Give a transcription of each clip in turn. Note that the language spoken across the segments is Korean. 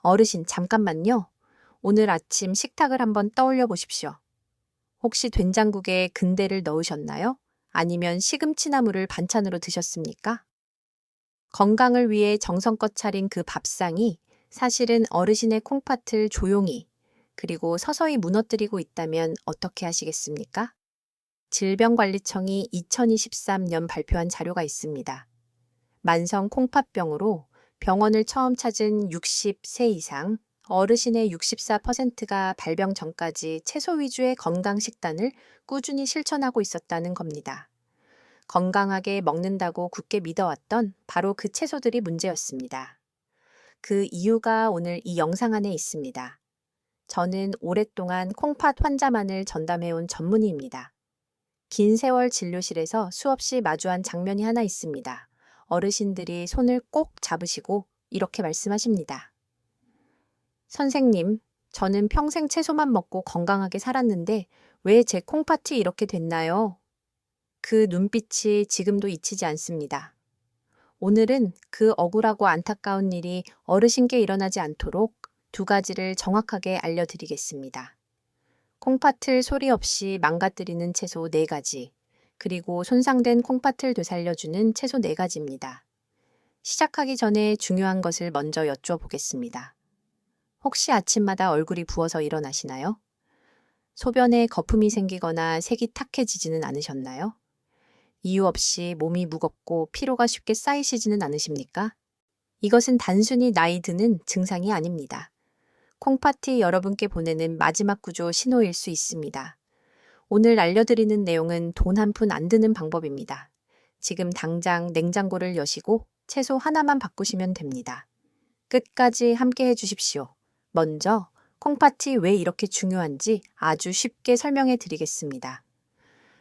어르신, 잠깐만요. 오늘 아침 식탁을 한번 떠올려 보십시오. 혹시 된장국에 근대를 넣으셨나요? 아니면 시금치나물을 반찬으로 드셨습니까? 건강을 위해 정성껏 차린 그 밥상이 사실은 어르신의 콩팥을 조용히 그리고 서서히 무너뜨리고 있다면 어떻게 하시겠습니까? 질병관리청이 2023년 발표한 자료가 있습니다. 만성 콩팥병으로 병원을 처음 찾은 60세 이상 어르신의 64%가 발병 전까지 채소 위주의 건강 식단을 꾸준히 실천하고 있었다는 겁니다. 건강하게 먹는다고 굳게 믿어왔던 바로 그 채소들이 문제였습니다. 그 이유가 오늘 이 영상 안에 있습니다. 저는 오랫동안 콩팥 환자만을 전담해온 전문의입니다. 긴 세월 진료실에서 수없이 마주한 장면이 하나 있습니다. 어르신들이 손을 꼭 잡으시고 이렇게 말씀하십니다. 선생님, 저는 평생 채소만 먹고 건강하게 살았는데 왜 제 콩팥이 이렇게 됐나요? 그 눈빛이 지금도 잊히지 않습니다. 오늘은 그 억울하고 안타까운 일이 어르신께 일어나지 않도록 두 가지를 정확하게 알려드리겠습니다. 콩팥을 소리 없이 망가뜨리는 채소 4가지, 그리고 손상된 콩팥을 되살려주는 채소 4가지입니다. 시작하기 전에 중요한 것을 먼저 여쭤보겠습니다. 혹시 아침마다 얼굴이 부어서 일어나시나요? 소변에 거품이 생기거나 색이 탁해지지는 않으셨나요? 이유 없이 몸이 무겁고 피로가 쉽게 쌓이시지는 않으십니까? 이것은 단순히 나이 드는 증상이 아닙니다. 콩팥이 여러분께 보내는 마지막 구조 신호일 수 있습니다. 오늘 알려드리는 내용은 돈 한 푼 안 드는 방법입니다. 지금 당장 냉장고를 여시고 채소 하나만 바꾸시면 됩니다. 끝까지 함께 해주십시오. 먼저 콩팥이 왜 이렇게 중요한지 아주 쉽게 설명해 드리겠습니다.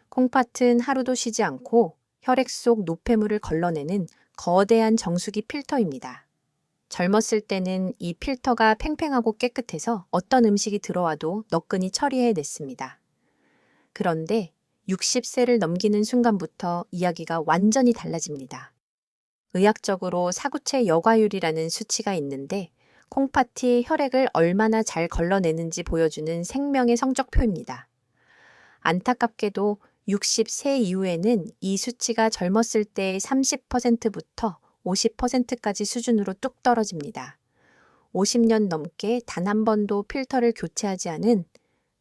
콩팥은 하루도 쉬지 않고 혈액 속 노폐물을 걸러내는 거대한 정수기 필터입니다. 젊었을 때는 이 필터가 팽팽하고 깨끗해서 어떤 음식이 들어와도 너끈히 처리해냈습니다. 그런데 60세를 넘기는 순간부터 이야기가 완전히 달라집니다. 의학적으로 사구체 여과율이라는 수치가 있는데 콩팥이 혈액을 얼마나 잘 걸러내는지 보여주는 생명의 성적표입니다. 안타깝게도 60세 이후에는 이 수치가 젊었을 때의 30%부터 50%까지 수준으로 뚝 떨어집니다. 50년 넘게 단 한 번도 필터를 교체하지 않은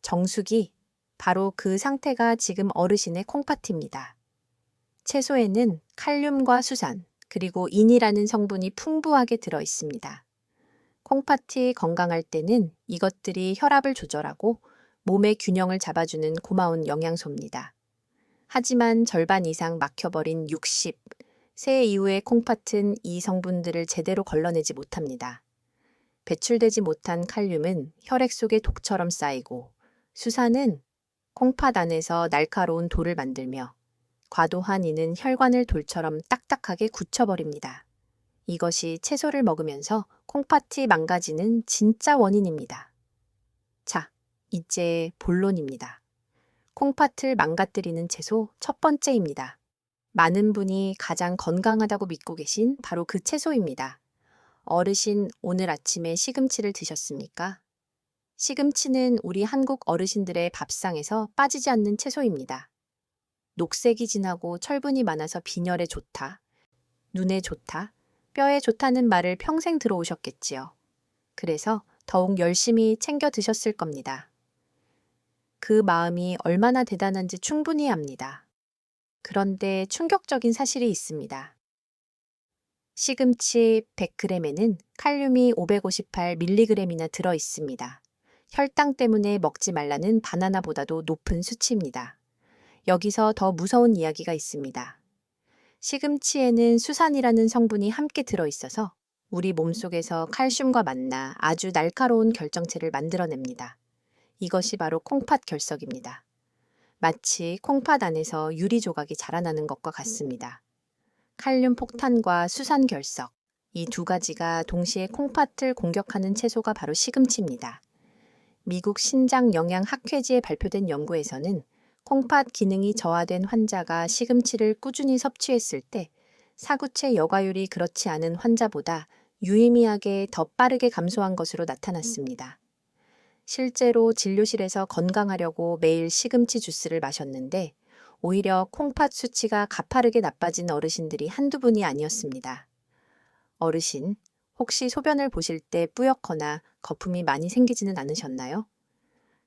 정수기, 바로 그 상태가 지금 어르신의 콩팥입니다. 채소에는 칼륨과 수산, 그리고 인이라는 성분이 풍부하게 들어 있습니다. 콩팥이 건강할 때는 이것들이 혈압을 조절하고 몸의 균형을 잡아주는 고마운 영양소입니다. 하지만 절반 이상 막혀버린 60세 이후의 콩팥은 이 성분들을 제대로 걸러내지 못합니다. 배출되지 못한 칼륨은 혈액 속에 독처럼 쌓이고 수산은 콩팥 안에서 날카로운 돌을 만들며 과도한 이는 혈관을 돌처럼 딱딱하게 굳혀버립니다. 이것이 채소를 먹으면서 콩팥이 망가지는 진짜 원인입니다. 자, 이제 본론입니다. 콩팥을 망가뜨리는 채소 첫 번째입니다. 많은 분이 가장 건강하다고 믿고 계신 바로 그 채소입니다. 어르신, 오늘 아침에 시금치를 드셨습니까? 시금치는 우리 한국 어르신들의 밥상에서 빠지지 않는 채소입니다. 녹색이 진하고 철분이 많아서 빈혈에 좋다, 눈에 좋다, 뼈에 좋다는 말을 평생 들어오셨겠지요. 그래서 더욱 열심히 챙겨 드셨을 겁니다. 그 마음이 얼마나 대단한지 충분히 압니다. 그런데 충격적인 사실이 있습니다. 시금치 100g에는 칼륨이 558mg이나 들어 있습니다. 혈당 때문에 먹지 말라는 바나나보다도 높은 수치입니다. 여기서 더 무서운 이야기가 있습니다. 시금치에는 수산이라는 성분이 함께 들어 있어서 우리 몸속에서 칼슘과 만나 아주 날카로운 결정체를 만들어냅니다. 이것이 바로 콩팥 결석입니다. 마치 콩팥 안에서 유리 조각이 자라나는 것과 같습니다. 칼륨 폭탄과 수산 결석, 이 두 가지가 동시에 콩팥을 공격하는 채소가 바로 시금치입니다. 미국 신장영양학회지에 발표된 연구에서는 콩팥 기능이 저하된 환자가 시금치를 꾸준히 섭취했을 때 사구체 여과율이 그렇지 않은 환자보다 유의미하게 더 빠르게 감소한 것으로 나타났습니다. 실제로 진료실에서 건강하려고 매일 시금치 주스를 마셨는데 오히려 콩팥 수치가 가파르게 나빠진 어르신들이 한두 분이 아니었습니다. 어르신, 혹시 소변을 보실 때 뿌옇거나 거품이 많이 생기지는 않으셨나요?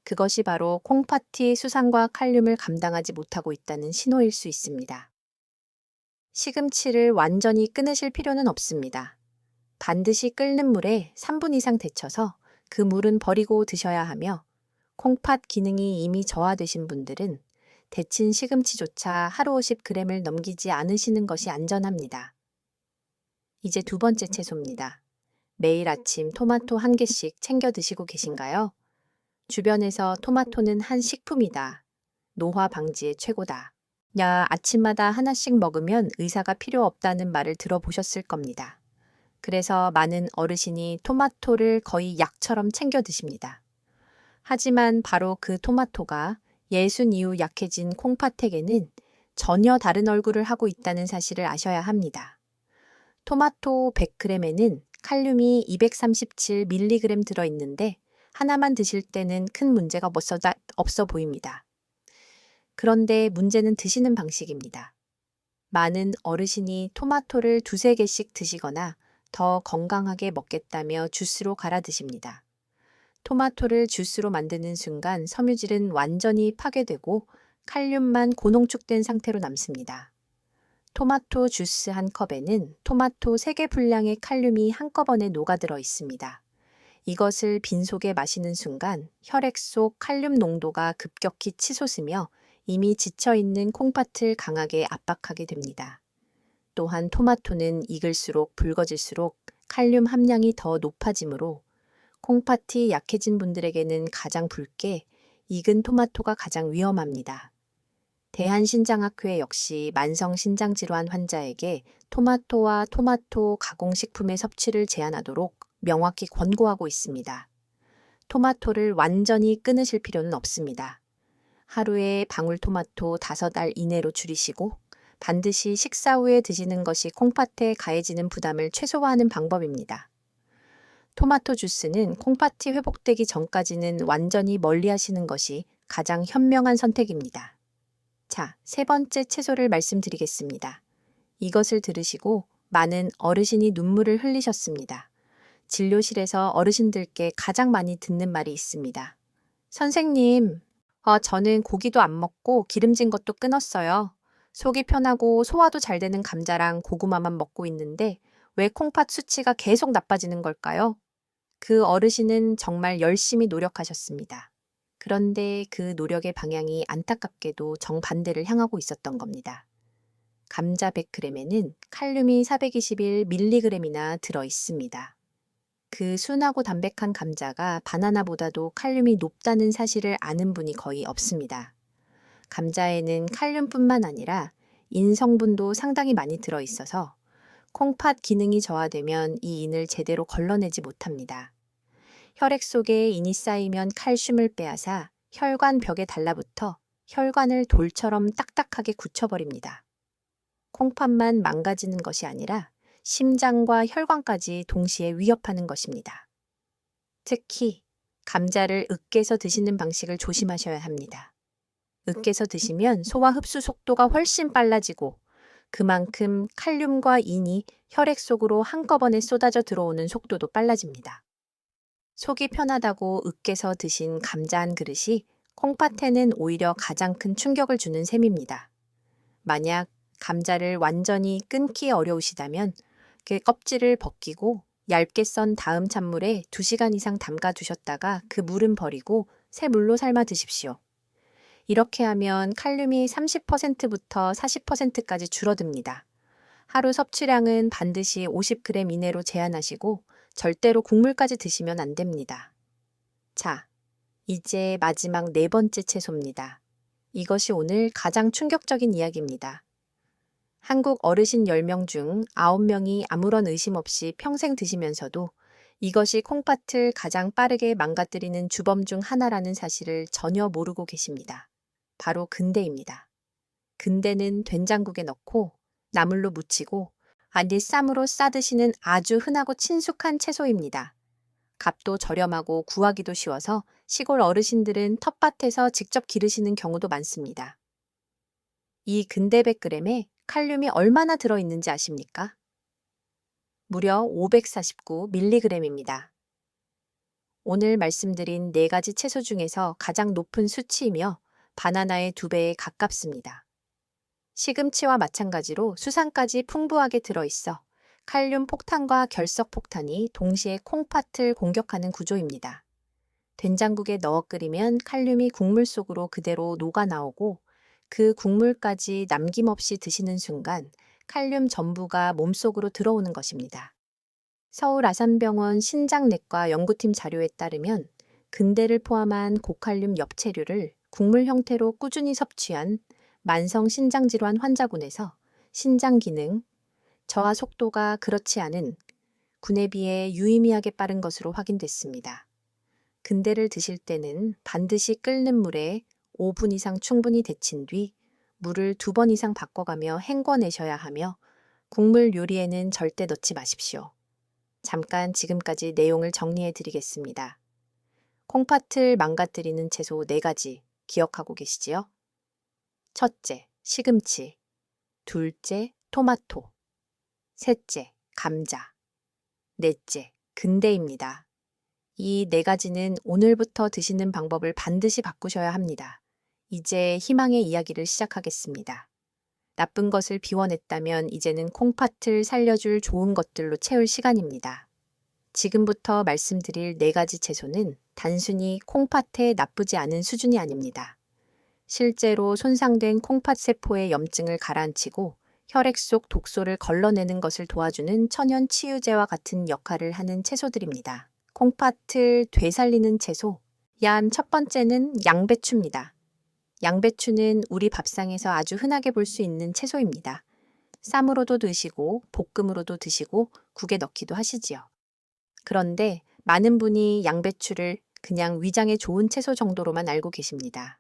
그것이 바로 콩팥이 수산과 칼륨을 감당하지 못하고 있다는 신호일 수 있습니다. 시금치를 완전히 끊으실 필요는 없습니다. 반드시 끓는 물에 3분 이상 데쳐서 그 물은 버리고 드셔야 하며 콩팥 기능이 이미 저하되신 분들은 데친 시금치조차 하루 50g을 넘기지 않으시는 것이 안전합니다. 이제 두 번째 채소입니다. 매일 아침 토마토 한 개씩 챙겨 드시고 계신가요? 주변에서 토마토는 한 식품이다. 노화 방지에 최고다. 야, 아침마다 하나씩 먹으면 의사가 필요 없다는 말을 들어보셨을 겁니다. 그래서 많은 어르신이 토마토를 거의 약처럼 챙겨 드십니다. 하지만 바로 그 토마토가 예순 이후 약해진 콩팥에게는 전혀 다른 얼굴을 하고 있다는 사실을 아셔야 합니다. 토마토 100g에는 칼륨이 237mg 들어있는데 하나만 드실 때는 큰 문제가 없어 보입니다. 그런데 문제는 드시는 방식입니다. 많은 어르신이 토마토를 두세 개씩 드시거나 더 건강하게 먹겠다며 주스로 갈아 드십니다. 토마토를 주스로 만드는 순간 섬유질은 완전히 파괴되고 칼륨만 고농축된 상태로 남습니다. 토마토 주스 한 컵에는 토마토 3개 분량의 칼륨이 한꺼번에 녹아들어 있습니다. 이것을 빈속에 마시는 순간 혈액 속 칼륨 농도가 급격히 치솟으며 이미 지쳐있는 콩팥을 강하게 압박하게 됩니다. 또한 토마토는 익을수록 붉어질수록 칼륨 함량이 더 높아지므로 콩팥이 약해진 분들에게는 가장 붉게 익은 토마토가 가장 위험합니다. 대한신장학회 역시 만성신장질환 환자에게 토마토와 토마토 가공식품의 섭취를 제한하도록 명확히 권고하고 있습니다. 토마토를 완전히 끊으실 필요는 없습니다. 하루에 방울토마토 5알 이내로 줄이시고 반드시 식사 후에 드시는 것이 콩팥에 가해지는 부담을 최소화하는 방법입니다. 토마토 주스는 콩팥이 회복되기 전까지는 완전히 멀리 하시는 것이 가장 현명한 선택입니다. 자, 세 번째 채소를 말씀드리겠습니다. 이것을 들으시고 많은 어르신이 눈물을 흘리셨습니다. 진료실에서 어르신들께 가장 많이 듣는 말이 있습니다. 선생님, 저는 고기도 안 먹고 기름진 것도 끊었어요. 속이 편하고 소화도 잘 되는 감자랑 고구마만 먹고 있는데 왜 콩팥 수치가 계속 나빠지는 걸까요? 그 어르신은 정말 열심히 노력하셨습니다. 그런데 그 노력의 방향이 안타깝게도 정반대를 향하고 있었던 겁니다. 감자 100g에는 칼륨이 421mg이나 들어 있습니다. 그 순하고 담백한 감자가 바나나보다도 칼륨이 높다는 사실을 아는 분이 거의 없습니다. 감자에는 칼륨뿐만 아니라 인 성분도 상당히 많이 들어 있어서 콩팥 기능이 저하되면 이 인을 제대로 걸러내지 못합니다. 혈액 속에 인이 쌓이면 칼슘을 빼앗아 혈관 벽에 달라붙어 혈관을 돌처럼 딱딱하게 굳혀버립니다. 콩팥만 망가지는 것이 아니라 심장과 혈관까지 동시에 위협하는 것입니다. 특히 감자를 으깨서 드시는 방식을 조심하셔야 합니다. 으깨서 드시면 소화 흡수 속도가 훨씬 빨라지고 그만큼 칼륨과 인이 혈액 속으로 한꺼번에 쏟아져 들어오는 속도도 빨라집니다. 속이 편하다고 으깨서 드신 감자 한 그릇이 콩팥에는 오히려 가장 큰 충격을 주는 셈입니다. 만약 감자를 완전히 끊기 어려우시다면 그 껍질을 벗기고 얇게 썬 다음 찬물에 2시간 이상 담가 두셨다가 그 물은 버리고 새 물로 삶아 드십시오. 이렇게 하면 칼륨이 30%부터 40%까지 줄어듭니다. 하루 섭취량은 반드시 50g 이내로 제한하시고 절대로 국물까지 드시면 안 됩니다. 자, 이제 마지막 네 번째 채소입니다. 이것이 오늘 가장 충격적인 이야기입니다. 한국 어르신 10명 중 9명이 아무런 의심 없이 평생 드시면서도 이것이 콩팥을 가장 빠르게 망가뜨리는 주범 중 하나라는 사실을 전혀 모르고 계십니다. 바로 근대입니다. 근대는 된장국에 넣고 나물로 무치고 아니 쌈으로 싸 드시는 아주 흔하고 친숙한 채소입니다. 값도 저렴하고 구하기도 쉬워서 시골 어르신들은 텃밭에서 직접 기르시는 경우도 많습니다. 이 근대 100g에 칼륨이 얼마나 들어있는지 아십니까? 무려 549mg입니다. 오늘 말씀드린 4가지 채소 중에서 가장 높은 수치이며 바나나의 2배에 가깝습니다. 시금치와 마찬가지로 수산까지 풍부하게 들어있어 칼륨 폭탄과 결석 폭탄이 동시에 콩팥을 공격하는 구조입니다. 된장국에 넣어 끓이면 칼륨이 국물 속으로 그대로 녹아 나오고 그 국물까지 남김없이 드시는 순간 칼륨 전부가 몸속으로 들어오는 것입니다. 서울 아산병원 신장내과 연구팀 자료에 따르면 근대를 포함한 고칼륨 엽채류를 국물 형태로 꾸준히 섭취한 만성 신장질환 환자군에서 신장 기능, 저하 속도가 그렇지 않은 군에 비해 유의미하게 빠른 것으로 확인됐습니다. 근대를 드실 때는 반드시 끓는 물에 5분 이상 충분히 데친 뒤 물을 2번 이상 바꿔가며 헹궈내셔야 하며 국물 요리에는 절대 넣지 마십시오. 잠깐 지금까지 내용을 정리해 드리겠습니다. 콩팥을 망가뜨리는 채소 4가지 기억하고 계시지요? 첫째, 시금치. 둘째, 토마토. 셋째, 감자. 넷째, 근대입니다. 이 4가지는 오늘부터 드시는 방법을 반드시 바꾸셔야 합니다. 이제 희망의 이야기를 시작하겠습니다. 나쁜 것을 비워냈다면 이제는 콩팥을 살려줄 좋은 것들로 채울 시간입니다. 지금부터 말씀드릴 4가지 채소는 단순히 콩팥에 나쁘지 않은 수준이 아닙니다. 실제로 손상된 콩팥 세포의 염증을 가라앉히고 혈액 속 독소를 걸러내는 것을 도와주는 천연 치유제와 같은 역할을 하는 채소들입니다. 콩팥을 되살리는 채소. 첫 번째는 양배추입니다. 양배추는 우리 밥상에서 아주 흔하게 볼 수 있는 채소입니다. 쌈으로도 드시고 볶음으로도 드시고 국에 넣기도 하시지요. 그런데 많은 분이 양배추를 그냥 위장에 좋은 채소 정도로만 알고 계십니다.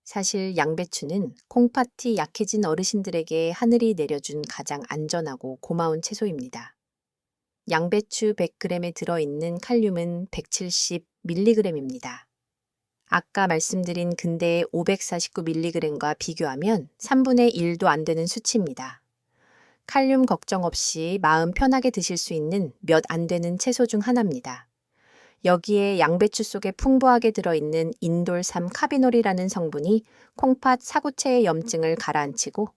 사실 양배추는 콩팥이 약해진 어르신들에게 하늘이 내려준 가장 안전하고 고마운 채소입니다. 양배추 100g에 들어있는 칼륨은 170mg입니다. 아까 말씀드린 근대의 549mg과 비교하면 3분의 1도 안 되는 수치입니다. 칼륨 걱정 없이 마음 편하게 드실 수 있는 몇 안 되는 채소 중 하나입니다. 여기에 양배추 속에 풍부하게 들어있는 인돌삼 카비놀이라는 성분이 콩팥 사구체의 염증을 가라앉히고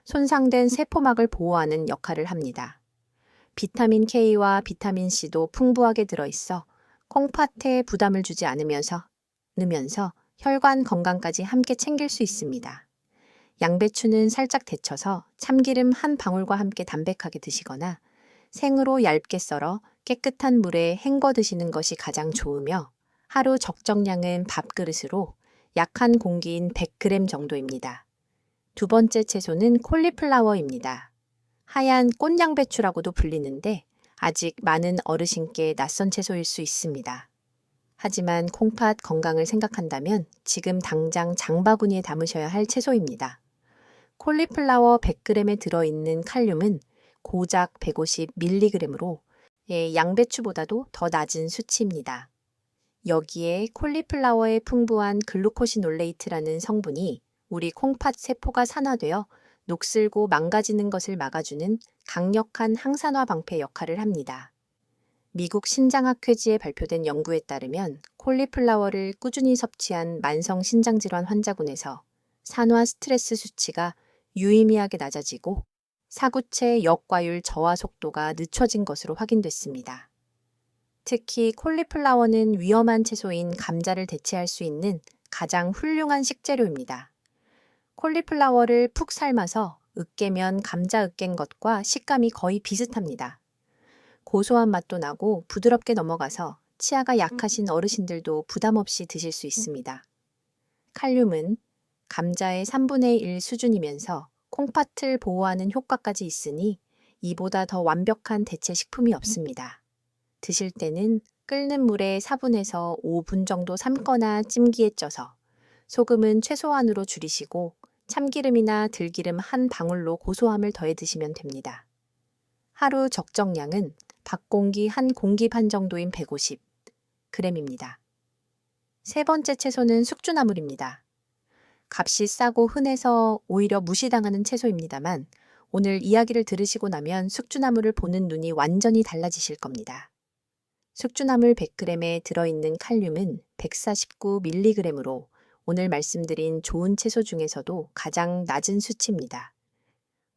손상된 세포막을 보호하는 역할을 합니다. 비타민 K와 비타민 C도 풍부하게 들어있어 콩팥에 부담을 주지 않으면서 혈관 건강까지 함께 챙길 수 있습니다. 양배추는 살짝 데쳐서 참기름 한 방울과 함께 담백하게 드시거나 생으로 얇게 썰어 깨끗한 물에 헹궈 드시는 것이 가장 좋으며 하루 적정량은 밥그릇으로 약한 공기인 100g 정도입니다. 두 번째 채소는 콜리플라워입니다. 하얀 꽃양배추라고도 불리는데 아직 많은 어르신께 낯선 채소일 수 있습니다. 하지만 콩팥 건강을 생각한다면 지금 당장 장바구니에 담으셔야 할 채소입니다. 콜리플라워 100g에 들어있는 칼륨은 고작 150mg으로 양배추보다도 더 낮은 수치입니다. 여기에 콜리플라워에 풍부한 글루코시놀레이트라는 성분이 우리 콩팥 세포가 산화되어 녹슬고 망가지는 것을 막아주는 강력한 항산화 방패 역할을 합니다. 미국 신장학회지에 발표된 연구에 따르면 콜리플라워를 꾸준히 섭취한 만성 신장질환 환자군에서 산화 스트레스 수치가 유의미하게 낮아지고 사구체 역과율 저하 속도가 늦춰진 것으로 확인됐습니다. 특히 콜리플라워는 위험한 채소인 감자를 대체할 수 있는 가장 훌륭한 식재료입니다. 콜리플라워를 푹 삶아서 으깨면 감자 으깬 것과 식감이 거의 비슷합니다. 고소한 맛도 나고 부드럽게 넘어가서 치아가 약하신 어르신들도 부담 없이 드실 수 있습니다. 칼륨은 감자의 3분의 1 수준이면서 콩팥을 보호하는 효과까지 있으니 이보다 더 완벽한 대체 식품이 없습니다. 드실 때는 끓는 물에 4분에서 5분 정도 삶거나 찜기에 쪄서 소금은 최소한으로 줄이시고 참기름이나 들기름 한 방울로 고소함을 더해 드시면 됩니다. 하루 적정량은 밥공기 한 공기 반 정도인 150g입니다. 세 번째 채소는 숙주나물입니다. 값이 싸고 흔해서 오히려 무시당하는 채소입니다만 오늘 이야기를 들으시고 나면 숙주나물을 보는 눈이 완전히 달라지실 겁니다. 숙주나물 100g에 들어있는 칼륨은 149mg으로 오늘 말씀드린 좋은 채소 중에서도 가장 낮은 수치입니다.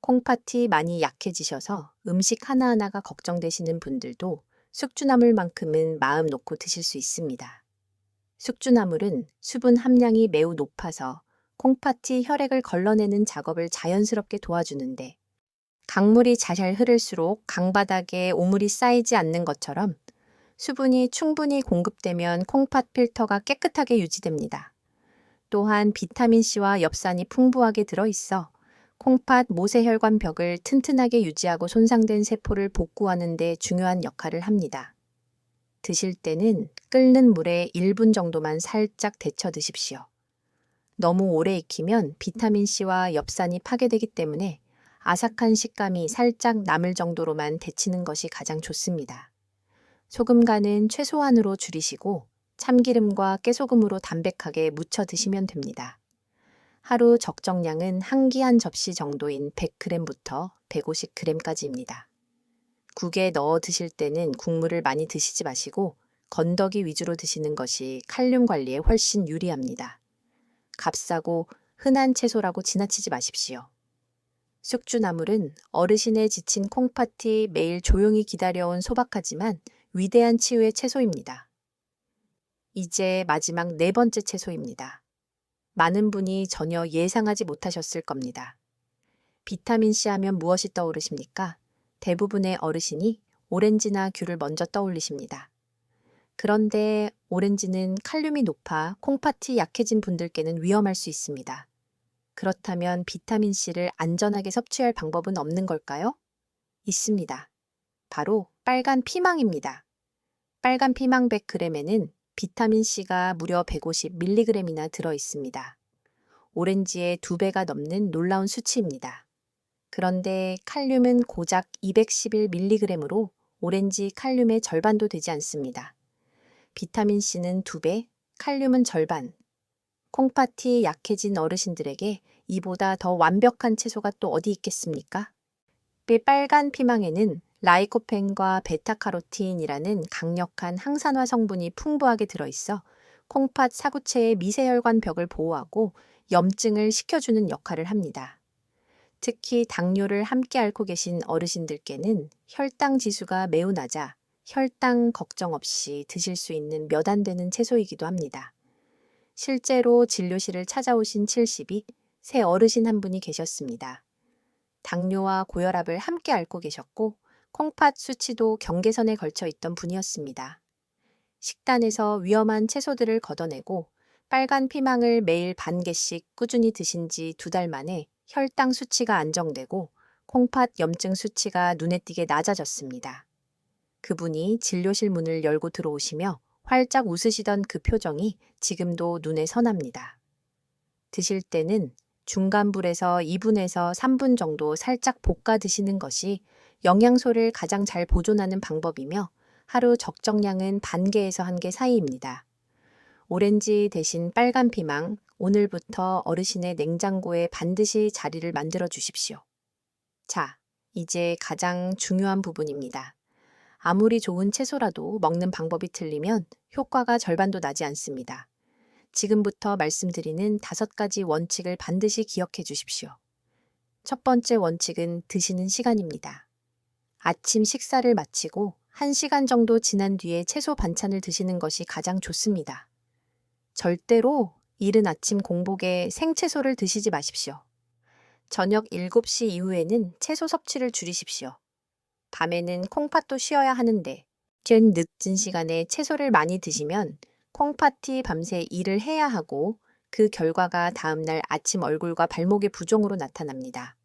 콩팥이 많이 약해지셔서 음식 하나하나가 걱정되시는 분들도 숙주나물만큼은 마음 놓고 드실 수 있습니다. 숙주나물은 수분 함량이 매우 높아서 콩팥이 혈액을 걸러내는 작업을 자연스럽게 도와주는데 강물이 잘 흐를수록 강바닥에 오물이 쌓이지 않는 것처럼 수분이 충분히 공급되면 콩팥 필터가 깨끗하게 유지됩니다. 또한 비타민C와 엽산이 풍부하게 들어있어 콩팥 모세혈관 벽을 튼튼하게 유지하고 손상된 세포를 복구하는 데 중요한 역할을 합니다. 드실 때는 끓는 물에 1분 정도만 살짝 데쳐 드십시오. 너무 오래 익히면 비타민C와 엽산이 파괴되기 때문에 아삭한 식감이 살짝 남을 정도로만 데치는 것이 가장 좋습니다. 소금 간은 최소한으로 줄이시고 참기름과 깨소금으로 담백하게 무쳐 드시면 됩니다. 하루 적정량은 한 끼 한 접시 정도인 100g부터 150g까지입니다. 국에 넣어 드실 때는 국물을 많이 드시지 마시고 건더기 위주로 드시는 것이 칼륨 관리에 훨씬 유리합니다. 값싸고 흔한 채소라고 지나치지 마십시오. 숙주나물은 어르신의 지친 콩팥이 매일 조용히 기다려온 소박하지만 위대한 치유의 채소입니다. 이제 마지막 네 번째 채소입니다. 많은 분이 전혀 예상하지 못하셨을 겁니다. 비타민C 하면 무엇이 떠오르십니까? 대부분의 어르신이 오렌지나 귤을 먼저 떠올리십니다. 그런데 오렌지는 칼륨이 높아 콩팥이 약해진 분들께는 위험할 수 있습니다. 그렇다면 비타민C를 안전하게 섭취할 방법은 없는 걸까요? 있습니다. 바로 빨간 피망입니다. 빨간 피망 100g에는 비타민C가 무려 150mg이나 들어있습니다. 오렌지의 2배가 넘는 놀라운 수치입니다. 그런데 칼륨은 고작 211mg으로 오렌지 칼륨의 절반도 되지 않습니다. 비타민C는 2배, 칼륨은 절반. 콩팥이 약해진 어르신들에게 이보다 더 완벽한 채소가 또 어디 있겠습니까? 빨간 피망에는 라이코펜과 베타카로틴이라는 강력한 항산화 성분이 풍부하게 들어있어 콩팥 사구체의 미세혈관 벽을 보호하고 염증을 식혀주는 역할을 합니다. 특히 당뇨를 함께 앓고 계신 어르신들께는 혈당 지수가 매우 낮아 혈당 걱정 없이 드실 수 있는 몇 안 되는 채소이기도 합니다. 실제로 진료실을 찾아오신 70이 새 어르신 한 분이 계셨습니다. 당뇨와 고혈압을 함께 앓고 계셨고 콩팥 수치도 경계선에 걸쳐 있던 분이었습니다. 식단에서 위험한 채소들을 걷어내고 빨간 피망을 매일 반 개씩 꾸준히 드신 지 2달 만에 혈당 수치가 안정되고 콩팥 염증 수치가 눈에 띄게 낮아졌습니다. 그분이 진료실 문을 열고 들어오시며 활짝 웃으시던 그 표정이 지금도 눈에 선합니다. 드실 때는 중간불에서 2분에서 3분 정도 살짝 볶아 드시는 것이 영양소를 가장 잘 보존하는 방법이며 하루 적정량은 반 개에서 한 개 사이입니다. 오렌지 대신 빨간 피망, 오늘부터 어르신의 냉장고에 반드시 자리를 만들어 주십시오. 자, 이제 가장 중요한 부분입니다. 아무리 좋은 채소라도 먹는 방법이 틀리면 효과가 절반도 나지 않습니다. 지금부터 말씀드리는 5가지 원칙을 반드시 기억해 주십시오. 첫 번째 원칙은 드시는 시간입니다. 아침 식사를 마치고 1시간 정도 지난 뒤에 채소 반찬을 드시는 것이 가장 좋습니다. 절대로 이른 아침 공복에 생채소를 드시지 마십시오. 저녁 7시 이후에는 채소 섭취를 줄이십시오. 밤에는 콩팥도 쉬어야 하는데 늦은 시간에 채소를 많이 드시면 콩팥이 밤새 일을 해야 하고 그 결과가 다음날 아침 얼굴과 발목의 부종으로 나타납니다.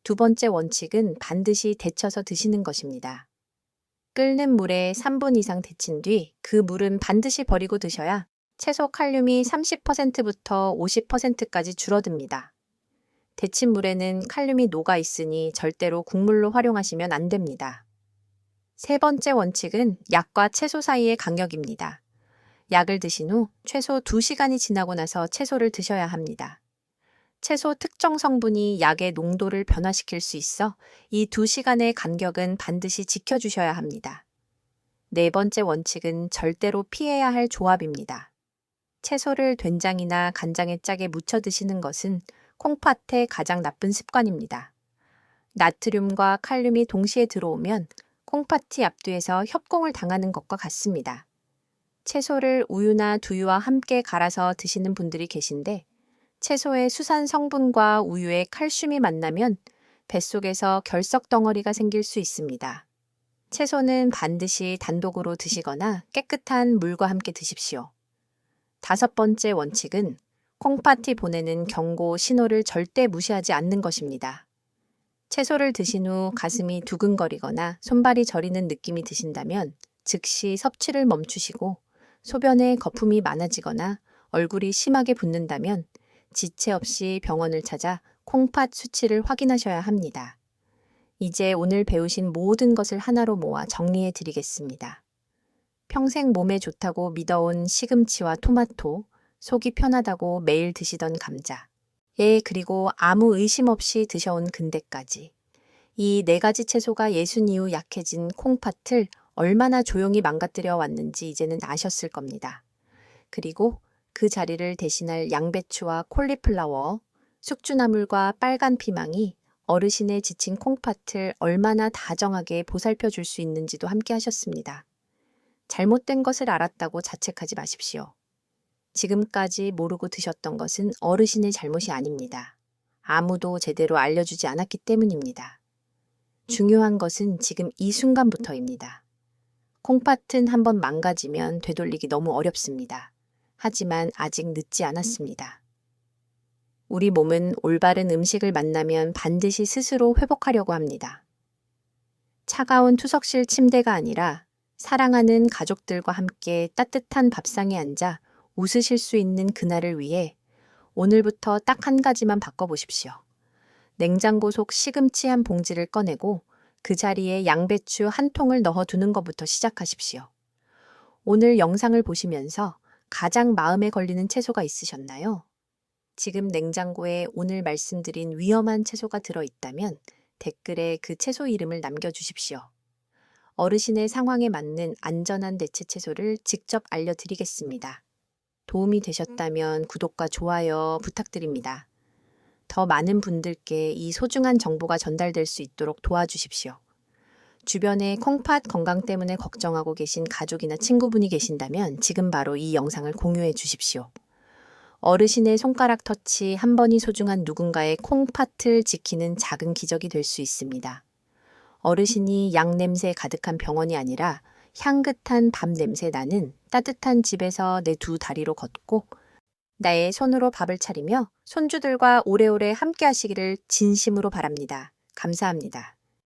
두 번째 원칙은 반드시 데쳐서 드시는 것입니다. 끓는 물에 3분 이상 데친 뒤 그 물은 반드시 버리고 드셔야 채소 칼륨이 30%부터 50%까지 줄어듭니다. 데친물에는 칼륨이 녹아 있으니 절대로 국물로 활용하시면 안 됩니다. 세 번째 원칙은 약과 채소 사이의 간격입니다. 약을 드신 후 최소 2시간이 지나고 나서 채소를 드셔야 합니다. 채소 특정 성분이 약의 농도를 변화시킬 수 있어 이 2시간의 간격은 반드시 지켜주셔야 합니다. 네 번째 원칙은 절대로 피해야 할 조합입니다. 채소를 된장이나 간장에 짜게 무쳐 드시는 것은 콩팥의 가장 나쁜 습관입니다. 나트륨과 칼륨이 동시에 들어오면 콩팥이 압도해서 협공을 당하는 것과 같습니다. 채소를 우유나 두유와 함께 갈아서 드시는 분들이 계신데 채소의 수산 성분과 우유의 칼슘이 만나면 뱃속에서 결석 덩어리가 생길 수 있습니다. 채소는 반드시 단독으로 드시거나 깨끗한 물과 함께 드십시오. 다섯 번째 원칙은 콩팥이 보내는 경고 신호를 절대 무시하지 않는 것입니다. 채소를 드신 후 가슴이 두근거리거나 손발이 저리는 느낌이 드신다면 즉시 섭취를 멈추시고 소변에 거품이 많아지거나 얼굴이 심하게 붓는다면 지체 없이 병원을 찾아 콩팥 수치를 확인하셔야 합니다. 이제 오늘 배우신 모든 것을 하나로 모아 정리해 드리겠습니다. 평생 몸에 좋다고 믿어온 시금치와 토마토, 속이 편하다고 매일 드시던 감자, 그리고 아무 의심 없이 드셔온 근대까지. 이 4가지 채소가 예순 이후 약해진 콩팥을 얼마나 조용히 망가뜨려 왔는지 이제는 아셨을 겁니다. 그리고 그 자리를 대신할 양배추와 콜리플라워, 숙주나물과 빨간 피망이 어르신의 지친 콩팥을 얼마나 다정하게 보살펴 줄 수 있는지도 함께 하셨습니다. 잘못된 것을 알았다고 자책하지 마십시오. 지금까지 모르고 드셨던 것은 어르신의 잘못이 아닙니다. 아무도 제대로 알려주지 않았기 때문입니다. 중요한 것은 지금 이 순간부터입니다. 콩팥은 한번 망가지면 되돌리기 너무 어렵습니다. 하지만 아직 늦지 않았습니다. 우리 몸은 올바른 음식을 만나면 반드시 스스로 회복하려고 합니다. 차가운 투석실 침대가 아니라 사랑하는 가족들과 함께 따뜻한 밥상에 앉아 웃으실 수 있는 그날을 위해 오늘부터 딱 한 가지만 바꿔보십시오. 냉장고 속 시금치 한 봉지를 꺼내고 그 자리에 양배추 한 통을 넣어두는 것부터 시작하십시오. 오늘 영상을 보시면서 가장 마음에 걸리는 채소가 있으셨나요? 지금 냉장고에 오늘 말씀드린 위험한 채소가 들어있다면 댓글에 그 채소 이름을 남겨주십시오. 어르신의 상황에 맞는 안전한 대체 채소를 직접 알려드리겠습니다. 도움이 되셨다면 구독과 좋아요 부탁드립니다. 더 많은 분들께 이 소중한 정보가 전달될 수 있도록 도와주십시오. 주변에 콩팥 건강 때문에 걱정하고 계신 가족이나 친구분이 계신다면 지금 바로 이 영상을 공유해 주십시오. 어르신의 손가락 터치 한 번이 소중한 누군가의 콩팥을 지키는 작은 기적이 될 수 있습니다. 어르신이 양 냄새 가득한 병원이 아니라 향긋한 밥 냄새 나는 따뜻한 집에서 내 2다리로 걷고 나의 손으로 밥을 차리며 손주들과 오래오래 함께 하시기를 진심으로 바랍니다. 감사합니다.